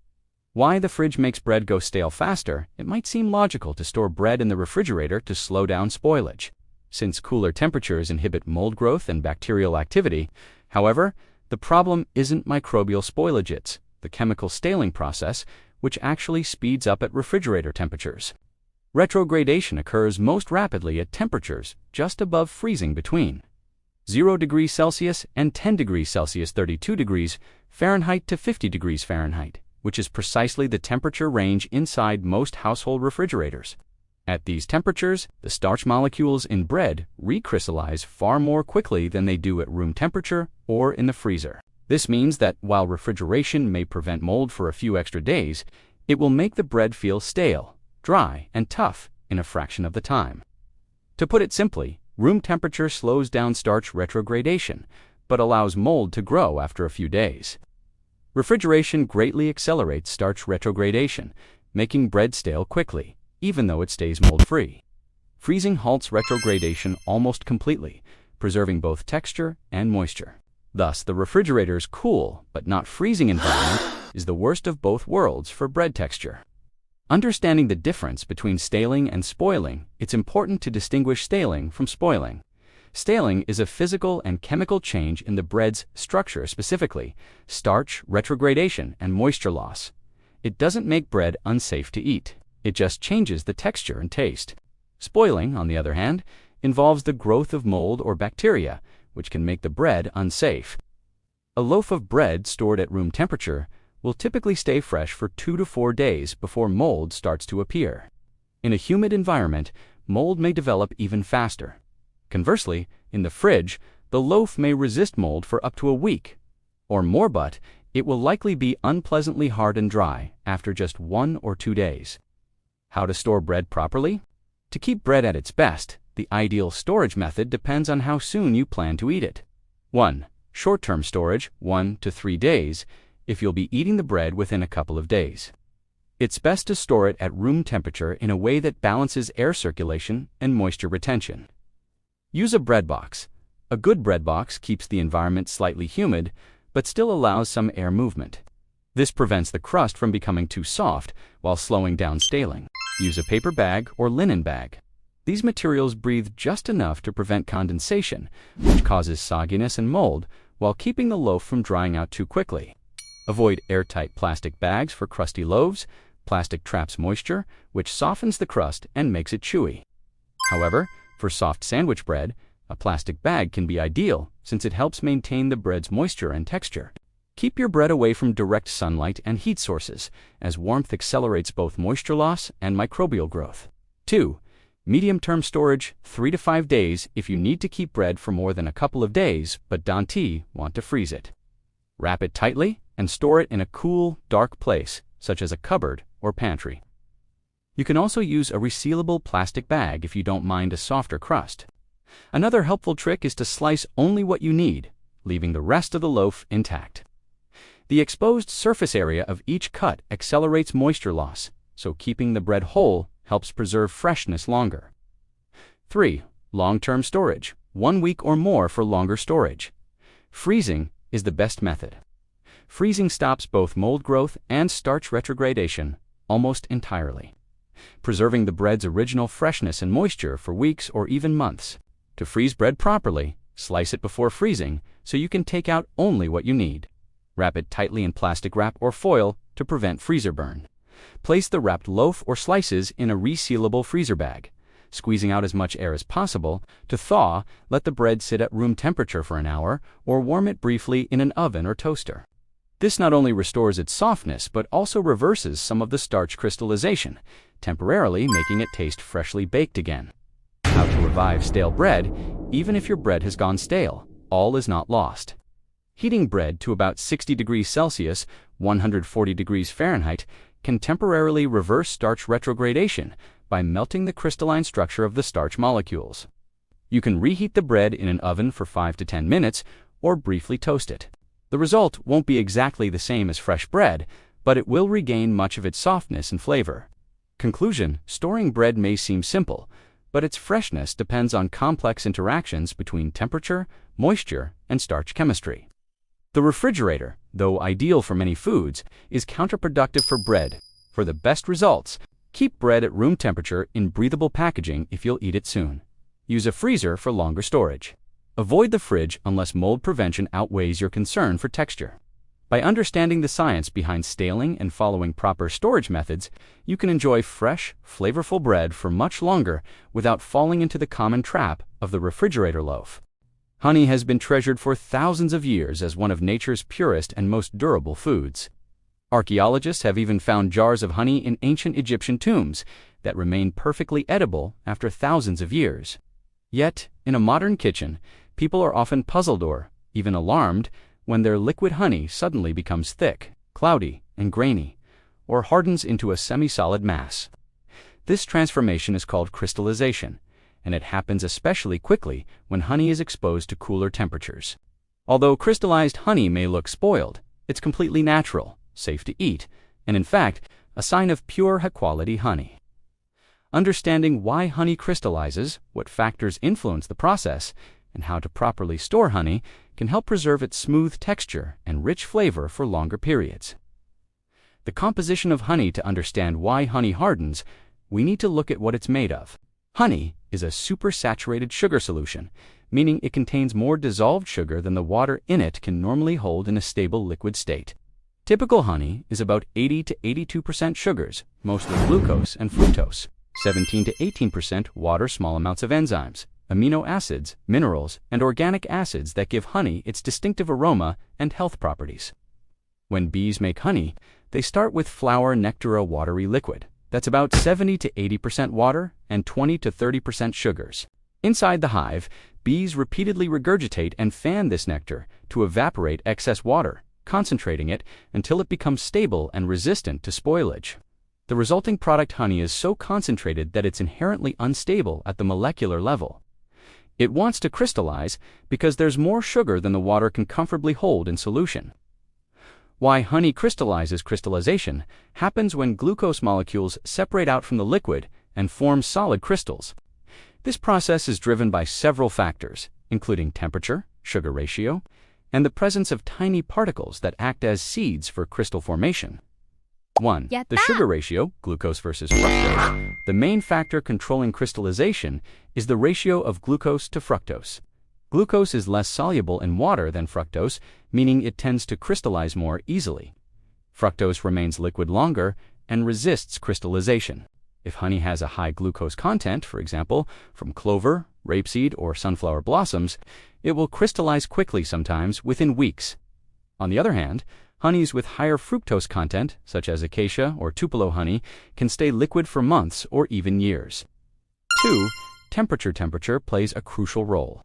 Why the fridge makes bread go stale faster? It might seem logical to store bread in the refrigerator to slow down spoilage, since cooler temperatures inhibit mold growth and bacterial activity. However, the problem isn't microbial spoilage, it's the chemical staling process, which actually speeds up at refrigerator temperatures. Retrogradation occurs most rapidly at temperatures just above freezing between 0 degrees Celsius and 10 degrees Celsius, 32 degrees Fahrenheit to 50 degrees Fahrenheit, which is precisely the temperature range inside most household refrigerators. At these temperatures, the starch molecules in bread recrystallize far more quickly than they do at room temperature or in the freezer. This means that while refrigeration may prevent mold for a few extra days, it will make the bread feel stale, dry, and tough in a fraction of the time. To put it simply, room temperature slows down starch retrogradation, but allows mold to grow after a few days. Refrigeration greatly accelerates starch retrogradation, making bread stale quickly, even though it stays mold-free. Freezing halts retrogradation almost completely, preserving both texture and moisture. Thus, the refrigerator's cool but not freezing environment is the worst of both worlds for bread texture. Understanding the difference between staling and spoiling, it's important to distinguish staling from spoiling. Staling is a physical and chemical change in the bread's structure, specifically starch retrogradation and moisture loss. It doesn't make bread unsafe to eat. It just changes the texture and taste. Spoiling, on the other hand, involves the growth of mold or bacteria, which can make the bread unsafe. A loaf of bread stored at room temperature will typically stay fresh for 2 to 4 days before mold starts to appear. In a humid environment, mold may develop even faster. Conversely, in the fridge, the loaf may resist mold for up to a week or more, but it will likely be unpleasantly hard and dry after just 1 or 2 days. How to store bread properly? To keep bread at its best, the ideal storage method depends on how soon you plan to eat it. 1. Short-term storage, 1 to 3 days, if you'll be eating the bread within a couple of days. It's best to store it at room temperature in a way that balances air circulation and moisture retention. Use a bread box. A good bread box keeps the environment slightly humid, but still allows some air movement. This prevents the crust from becoming too soft while slowing down staling. Use a paper bag or linen bag. These materials breathe just enough to prevent condensation, which causes sogginess and mold, while keeping the loaf from drying out too quickly. Avoid airtight plastic bags for crusty loaves. Plastic traps moisture, which softens the crust and makes it chewy. However, for soft sandwich bread, a plastic bag can be ideal since it helps maintain the bread's moisture and texture. Keep your bread away from direct sunlight and heat sources, as warmth accelerates both moisture loss and microbial growth. 2. Medium-term storage, 3 to 5 days if you need to keep bread for more than a couple of days but don't want to freeze it. Wrap it tightly and store it in a cool, dark place, such as a cupboard or pantry. You can also use a resealable plastic bag if you don't mind a softer crust. Another helpful trick is to slice only what you need, leaving the rest of the loaf intact. The exposed surface area of each cut accelerates moisture loss, so keeping the bread whole helps preserve freshness longer. 3. Long-term storage, 1 week or more for longer storage. Freezing is the best method. Freezing stops both mold growth and starch retrogradation almost entirely, preserving the bread's original freshness and moisture for weeks or even months. To freeze bread properly, slice it before freezing so you can take out only what you need. Wrap it tightly in plastic wrap or foil to prevent freezer burn. Place the wrapped loaf or slices in a resealable freezer bag, squeezing out as much air as possible. To thaw, let the bread sit at room temperature for an hour or warm it briefly in an oven or toaster. This not only restores its softness but also reverses some of the starch crystallization, temporarily making it taste freshly baked again. How to revive stale bread. Even if your bread has gone stale, all is not lost. Heating bread to about 60 degrees Celsius, 140 degrees Fahrenheit, can temporarily reverse starch retrogradation by melting the crystalline structure of the starch molecules. You can reheat the bread in an oven for 5 to 10 minutes or briefly toast it. The result won't be exactly the same as fresh bread, but it will regain much of its softness and flavor. Conclusion: storing bread may seem simple, but its freshness depends on complex interactions between temperature, moisture, and starch chemistry. The refrigerator, though ideal for many foods, is counterproductive for bread. For the best results, keep bread at room temperature in breathable packaging if you'll eat it soon. Use a freezer for longer storage. Avoid the fridge unless mold prevention outweighs your concern for texture. By understanding the science behind staling and following proper storage methods, you can enjoy fresh, flavorful bread for much longer without falling into the common trap of the refrigerator loaf. Honey has been treasured for thousands of years as one of nature's purest and most durable foods. Archaeologists have even found jars of honey in ancient Egyptian tombs that remain perfectly edible after thousands of years. Yet, in a modern kitchen, people are often puzzled or even alarmed when their liquid honey suddenly becomes thick, cloudy, and grainy, or hardens into a semi-solid mass. This transformation is called crystallization, and it happens especially quickly when honey is exposed to cooler temperatures. Although crystallized honey may look spoiled, it's completely natural, safe to eat, and in fact, a sign of pure, high-quality honey. Understanding why honey crystallizes, what factors influence the process, and how to properly store honey can help preserve its smooth texture and rich flavor for longer periods. The composition of honey. To understand why honey hardens, we need to look at what it's made of. Honey is a supersaturated sugar solution, meaning it contains more dissolved sugar than the water in it can normally hold in a stable liquid state. Typical honey is about 80 to 82% sugars, mostly glucose and fructose, 17 to 18% water, small amounts of enzymes, amino acids, minerals, and organic acids that give honey its distinctive aroma and health properties. When bees make honey, they start with flower nectar, a watery liquid that's about 70 to 80% water and 20 to 30% sugars. Inside the hive, bees repeatedly regurgitate and fan this nectar to evaporate excess water, concentrating it until it becomes stable and resistant to spoilage. The resulting product honey is so concentrated that it's inherently unstable at the molecular level. It wants to crystallize because there's more sugar than the water can comfortably hold in solution. Why honey crystallizes. Crystallization happens when glucose molecules separate out from the liquid and form solid crystals. This process is driven by several factors, including temperature, sugar ratio, and the presence of tiny particles that act as seeds for crystal formation. 1. The sugar ratio, glucose versus fructose. The main factor controlling crystallization is the ratio of glucose to fructose. Glucose is less soluble in water than fructose, meaning it tends to crystallize more easily. Fructose remains liquid longer and resists crystallization. If honey has a high glucose content, for example, from clover, rapeseed, or sunflower blossoms, it will crystallize quickly, sometimes within weeks. On the other hand, honeys with higher fructose content, such as acacia or tupelo honey, can stay liquid for months or even years. 2. Temperature plays a crucial role.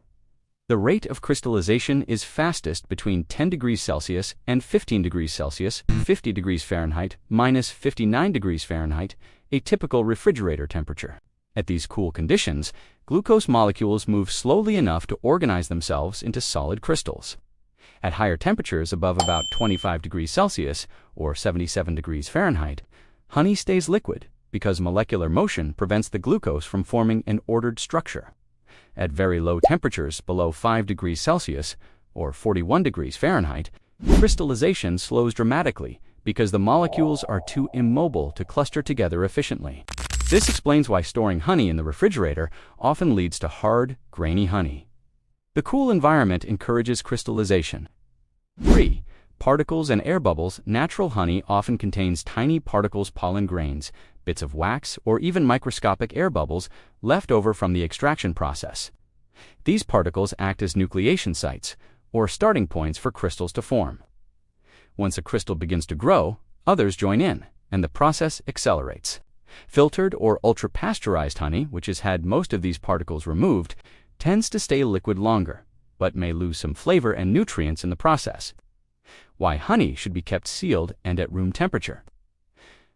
The rate of crystallization is fastest between 10 degrees Celsius and 15 degrees Celsius, 50 degrees Fahrenheit, minus 59 degrees Fahrenheit, a typical refrigerator temperature. At these cool conditions, glucose molecules move slowly enough to organize themselves into solid crystals. At higher temperatures above about 25 degrees Celsius, or 77 degrees Fahrenheit, Honey stays liquid because molecular motion prevents the glucose from forming an ordered structure. At very low temperatures below 5 degrees Celsius or 41 degrees Fahrenheit, crystallization slows dramatically because the molecules are too immobile to cluster together efficiently. This explains why storing honey in the refrigerator often leads to hard, grainy honey. The cool environment encourages crystallization. 3. Particles and air bubbles. Natural honey often contains tiny particles, pollen grains, bits of wax, or even microscopic air bubbles left over from the extraction process. These particles act as nucleation sites, or starting points for crystals to form. Once a crystal begins to grow, others join in, and the process accelerates. Filtered or ultra-pasteurized honey, which has had most of these particles removed, tends to stay liquid longer, but may lose some flavor and nutrients in the process. Why honey should be kept sealed and at room temperature.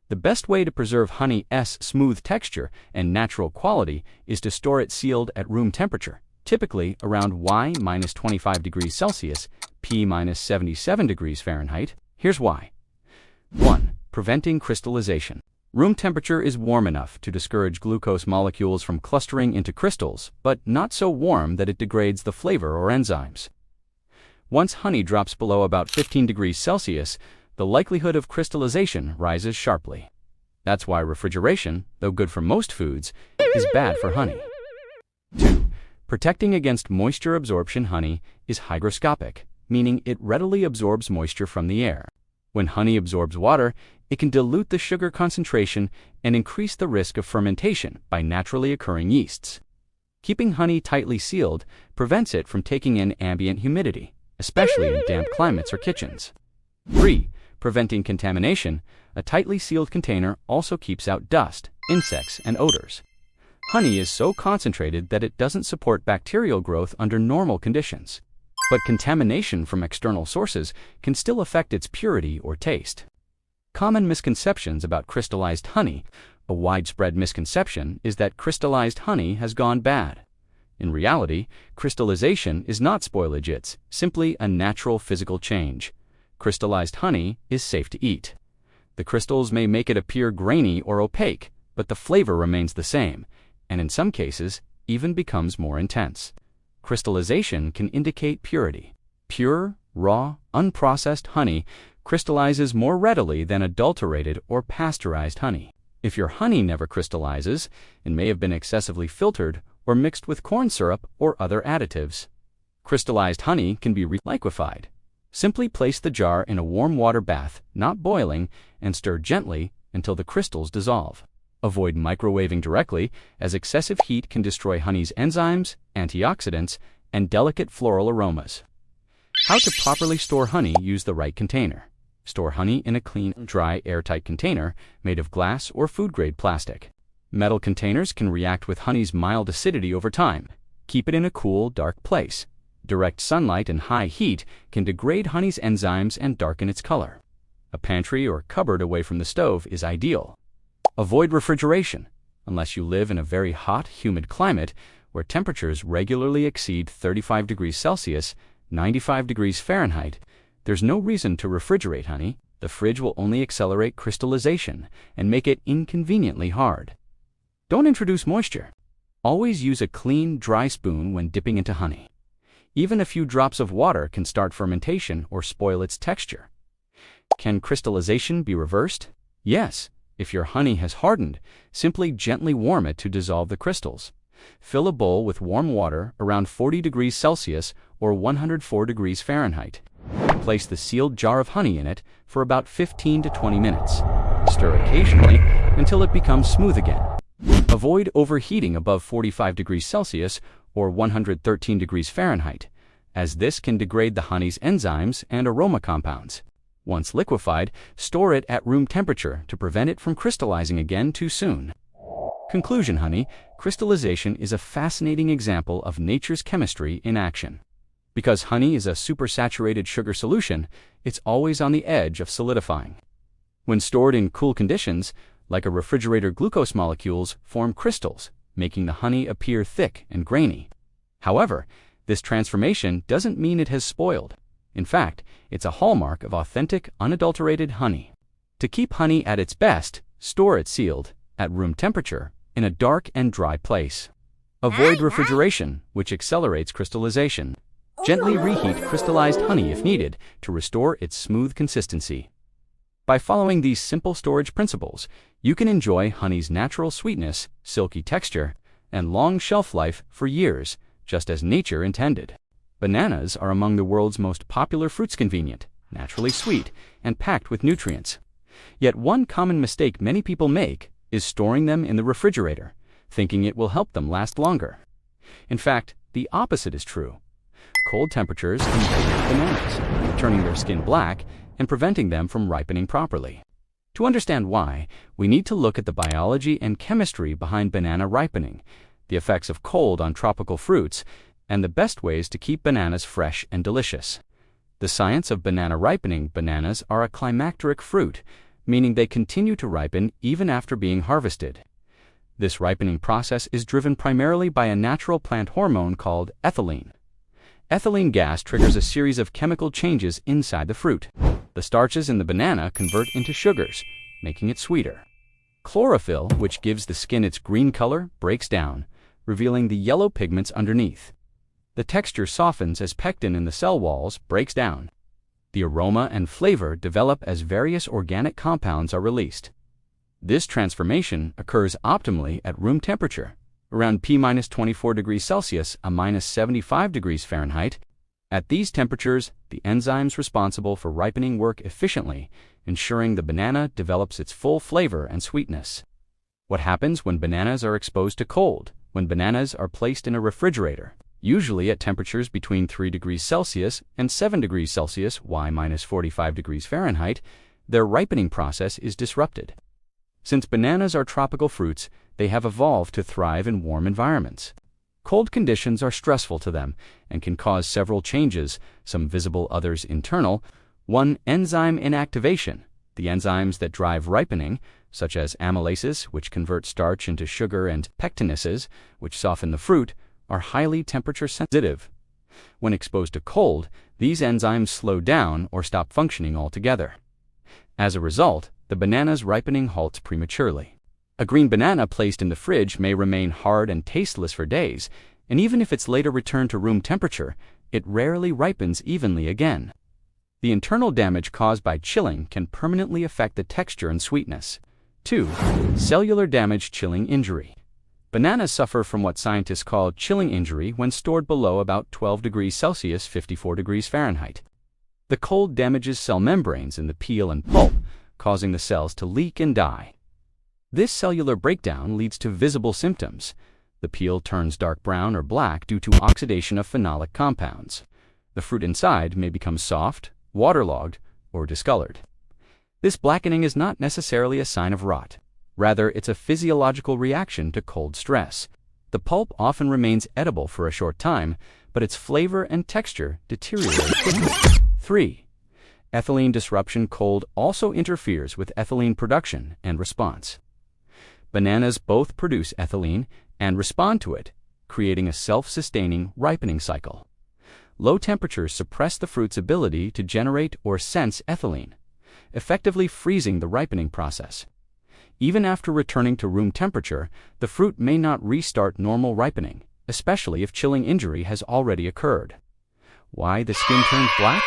The best way to preserve honey's smooth texture and natural quality is to store it sealed at room temperature, typically around Y-25 degrees Celsius, P-77 degrees Fahrenheit. Here's why. 1. Preventing crystallization. Room temperature is warm enough to discourage glucose molecules from clustering into crystals, but not so warm that it degrades the flavor or enzymes. Once honey drops below about 15 degrees Celsius, the likelihood of crystallization rises sharply. That's why refrigeration, though good for most foods, is bad for honey. 2. Protecting against moisture absorption. Honey is hygroscopic, meaning it readily absorbs moisture from the air. When honey absorbs water, it can dilute the sugar concentration and increase the risk of fermentation by naturally occurring yeasts. Keeping honey tightly sealed prevents it from taking in ambient humidity, especially in damp climates or kitchens. 3. Preventing contamination. A tightly sealed container also keeps out dust, insects, and odors. Honey is so concentrated that it doesn't support bacterial growth under normal conditions. But contamination from external sources can still affect its purity or taste. Common misconceptions about crystallized honey. A widespread misconception is that crystallized honey has gone bad. In reality, crystallization is not spoilage, it's simply a natural physical change. Crystallized honey is safe to eat. The crystals may make it appear grainy or opaque, but the flavor remains the same, and in some cases, even becomes more intense. Crystallization can indicate purity. Pure, raw, unprocessed honey crystallizes more readily than adulterated or pasteurized honey. If your honey never crystallizes, it may have been excessively filtered or mixed with corn syrup or other additives. Crystallized honey can be liquefied. Simply place the jar in a warm water bath, not boiling, and stir gently until the crystals dissolve. Avoid microwaving directly, as excessive heat can destroy honey's enzymes, antioxidants, and delicate floral aromas. How to properly store honey. Use the right container. Store honey in a clean, dry, airtight container made of glass or food-grade plastic. Metal containers can react with honey's mild acidity over time. Keep it in a cool, dark place. Direct sunlight and high heat can degrade honey's enzymes and darken its color. A pantry or cupboard away from the stove is ideal. Avoid refrigeration, unless you live in a very hot, humid climate where temperatures regularly exceed 35 degrees Celsius, 95 degrees Fahrenheit. There's no reason to refrigerate honey. The fridge will only accelerate crystallization and make it inconveniently hard. Don't introduce moisture. Always use a clean, dry spoon when dipping into honey. Even a few drops of water can start fermentation or spoil its texture. Can crystallization be reversed? Yes. If your honey has hardened, simply gently warm it to dissolve the crystals. Fill a bowl with warm water around 40 degrees Celsius or 104 degrees Fahrenheit. Place the sealed jar of honey in it for about 15 to 20 minutes. Stir occasionally until it becomes smooth again. Avoid overheating above 45 degrees Celsius or 113 degrees Fahrenheit, as this can degrade the honey's enzymes and aroma compounds. Once liquefied, store it at room temperature to prevent it from crystallizing again too soon. Conclusion. Honey crystallization is a fascinating example of nature's chemistry in action. Because honey is a supersaturated sugar solution, it's always on the edge of solidifying. When stored in cool conditions, like a refrigerator, glucose molecules form crystals, making the honey appear thick and grainy. However, this transformation doesn't mean it has spoiled. In fact, it's a hallmark of authentic, unadulterated honey. To keep honey at its best, Store it sealed, at room temperature, in a dark and dry place. Avoid refrigeration, which accelerates crystallization. Gently reheat crystallized honey if needed to restore its smooth consistency. By following these simple storage principles, you can enjoy honey's natural sweetness, silky texture, and long shelf life for years, just as nature intended. Bananas are among the world's most popular fruits, convenient, naturally sweet, and packed with nutrients. Yet one common mistake many people make is storing them in the refrigerator, thinking it will help them last longer. In fact, the opposite is true. Cold temperatures can degrade bananas, turning their skin black and preventing them from ripening properly. To understand why, we need to look at the biology and chemistry behind banana ripening, the effects of cold on tropical fruits, and the best ways to keep bananas fresh and delicious. The science of banana ripening. Bananas are a climacteric fruit, meaning they continue to ripen even after being harvested. This ripening process is driven primarily by a natural plant hormone called ethylene. Ethylene gas triggers a series of chemical changes inside the fruit. The starches in the banana convert into sugars, making it sweeter. Chlorophyll, which gives the skin its green color, breaks down, revealing the yellow pigments underneath. The texture softens as pectin in the cell walls breaks down. The aroma and flavor develop as various organic compounds are released. This transformation occurs optimally at room temperature, around P-24 degrees Celsius, a -75 degrees Fahrenheit. At these temperatures, the enzymes responsible for ripening work efficiently, ensuring the banana develops its full flavor and sweetness. What happens when bananas are exposed to cold? When bananas are placed in a refrigerator, usually at temperatures between 3 degrees Celsius and 7 degrees Celsius, Y-45 degrees Fahrenheit, their ripening process is disrupted. Since bananas are tropical fruits, they have evolved to thrive in warm environments. Cold conditions are stressful to them and can cause several changes, some visible, others internal. 1. Enzyme inactivation. The enzymes that drive ripening, such as amylases, which convert starch into sugar, and pectinases, which soften the fruit, are highly temperature sensitive. When exposed to cold, these enzymes slow down or stop functioning altogether. As a result, the banana's ripening halts prematurely. A green banana placed in the fridge may remain hard and tasteless for days, and even if it's later returned to room temperature, it rarely ripens evenly again. The internal damage caused by chilling can permanently affect the texture and sweetness. 2. Cellular damage. Chilling injury. Bananas suffer from what scientists call chilling injury when stored below about 12 degrees Celsius, 54 degrees Fahrenheit. The cold damages cell membranes in the peel and pulp, causing the cells to leak and die. This cellular breakdown leads to visible symptoms. The peel turns dark brown or black due to oxidation of phenolic compounds. The fruit inside may become soft, waterlogged, or discolored. This blackening is not necessarily a sign of rot. Rather, it's a physiological reaction to cold stress. The pulp often remains edible for a short time, but its flavor and texture deteriorate quickly. 3. Ethylene disruption. Cold also interferes with ethylene production and response. Bananas both produce ethylene and respond to it, creating a self-sustaining ripening cycle. Low temperatures suppress the fruit's ability to generate or sense ethylene, effectively freezing the ripening process. Even after returning to room temperature, the fruit may not restart normal ripening, especially if chilling injury has already occurred. Why the skin turns black?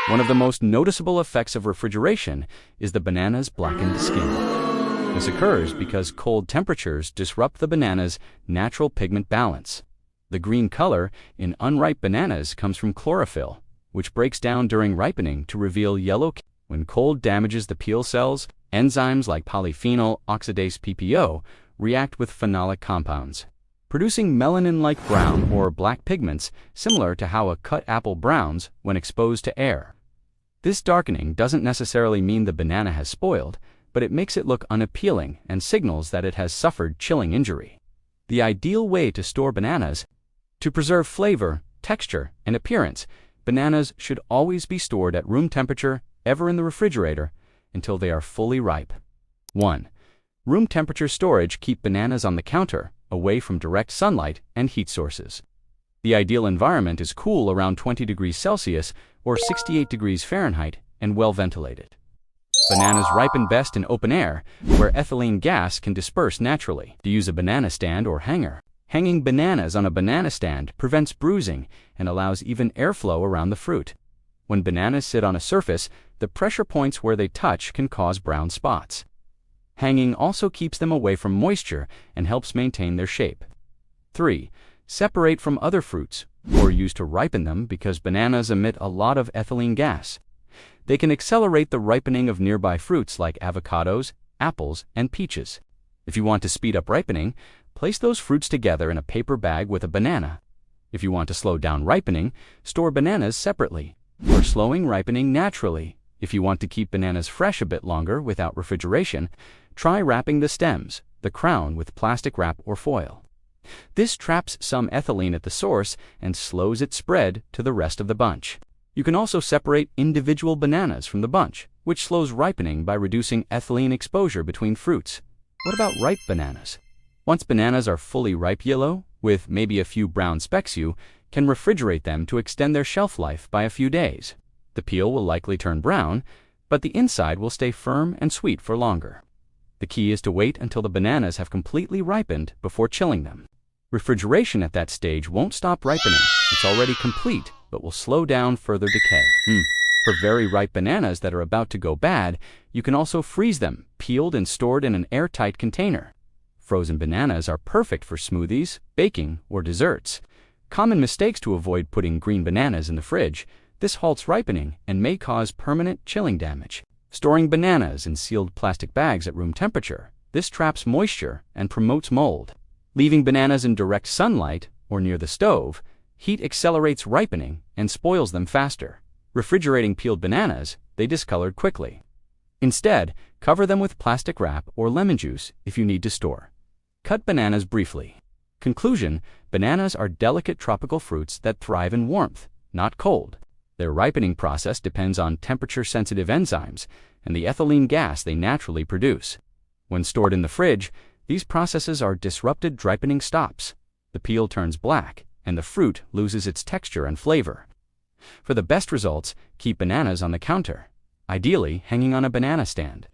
One of the most noticeable effects of refrigeration is the banana's blackened skin. This occurs because cold temperatures disrupt the banana's natural pigment balance. The green color in unripe bananas comes from chlorophyll, which breaks down during ripening to reveal yellow. When cold damages the peel cells, enzymes like polyphenol oxidase PPO react with phenolic compounds, producing melanin-like brown or black pigments similar to how a cut apple browns when exposed to air. This darkening doesn't necessarily mean the banana has spoiled, but it makes it look unappealing and signals that it has suffered chilling injury. The ideal way to store bananas. To preserve flavor, texture, and appearance, bananas should always be stored at room temperature, ever in the refrigerator, until they are fully ripe. 1. Room temperature storage. Keep bananas on the counter, away from direct sunlight and heat sources. The ideal environment is cool around 20 degrees Celsius or 68 degrees Fahrenheit and well ventilated. Bananas ripen best in open air, where ethylene gas can disperse naturally. To use a banana stand or hanger. Hanging bananas on a banana stand prevents bruising and allows even airflow around the fruit. When bananas sit on a surface, the pressure points where they touch can cause brown spots. Hanging also keeps them away from moisture and helps maintain their shape. 3. Separate from other fruits, or use to ripen them because bananas emit a lot of ethylene gas. They can accelerate the ripening of nearby fruits like avocados, apples, and peaches. If you want to speed up ripening, place those fruits together in a paper bag with a banana. If you want to slow down ripening, store bananas separately. For slowing ripening naturally, if you want to keep bananas fresh a bit longer without refrigeration, try wrapping the stems, the crown, with plastic wrap or foil. This traps some ethylene at the source and slows its spread to the rest of the bunch. You can also separate individual bananas from the bunch, which slows ripening by reducing ethylene exposure between fruits. What about ripe bananas? Once bananas are fully ripe yellow, with maybe a few brown specks, you can refrigerate them to extend their shelf life by a few days. The peel will likely turn brown, but the inside will stay firm and sweet for longer. The key is to wait until the bananas have completely ripened before chilling them. Refrigeration at that stage won't stop ripening. It's already complete, but will slow down further decay. For very ripe bananas that are about to go bad, you can also freeze them, peeled and stored in an airtight container. Frozen bananas are perfect for smoothies, baking, or desserts. Common mistakes to avoid: putting green bananas in the fridge. This halts ripening and may cause permanent chilling damage. Storing bananas in sealed plastic bags at room temperature. This traps moisture and promotes mold. Leaving bananas in direct sunlight or near the stove. Heat accelerates ripening and spoils them faster. Refrigerating peeled bananas, they discolored quickly. Instead, cover them with plastic wrap or lemon juice if you need to store. Cut bananas briefly. Conclusion: bananas are delicate tropical fruits that thrive in warmth, not cold. Their ripening process depends on temperature-sensitive enzymes and the ethylene gas they naturally produce. When stored in the fridge, these processes are disrupted. Ripening stops, the peel turns black, and the fruit loses its texture and flavor. For the best results, keep bananas on the counter, ideally hanging on a banana stand.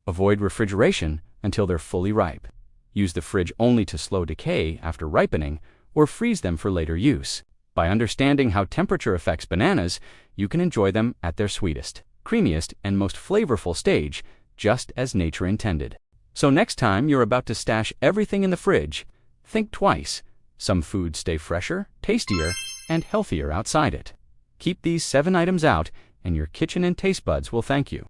Avoid refrigeration until they're fully ripe. Use the fridge only to slow decay after ripening, or freeze them for later use. By understanding how temperature affects bananas, you can enjoy them at their sweetest, creamiest, and most flavorful stage, just as nature intended. So next time you're about to stash everything in the fridge, think twice. Some foods stay fresher, tastier, and healthier outside it. Keep these 7 items out, and your kitchen and taste buds will thank you.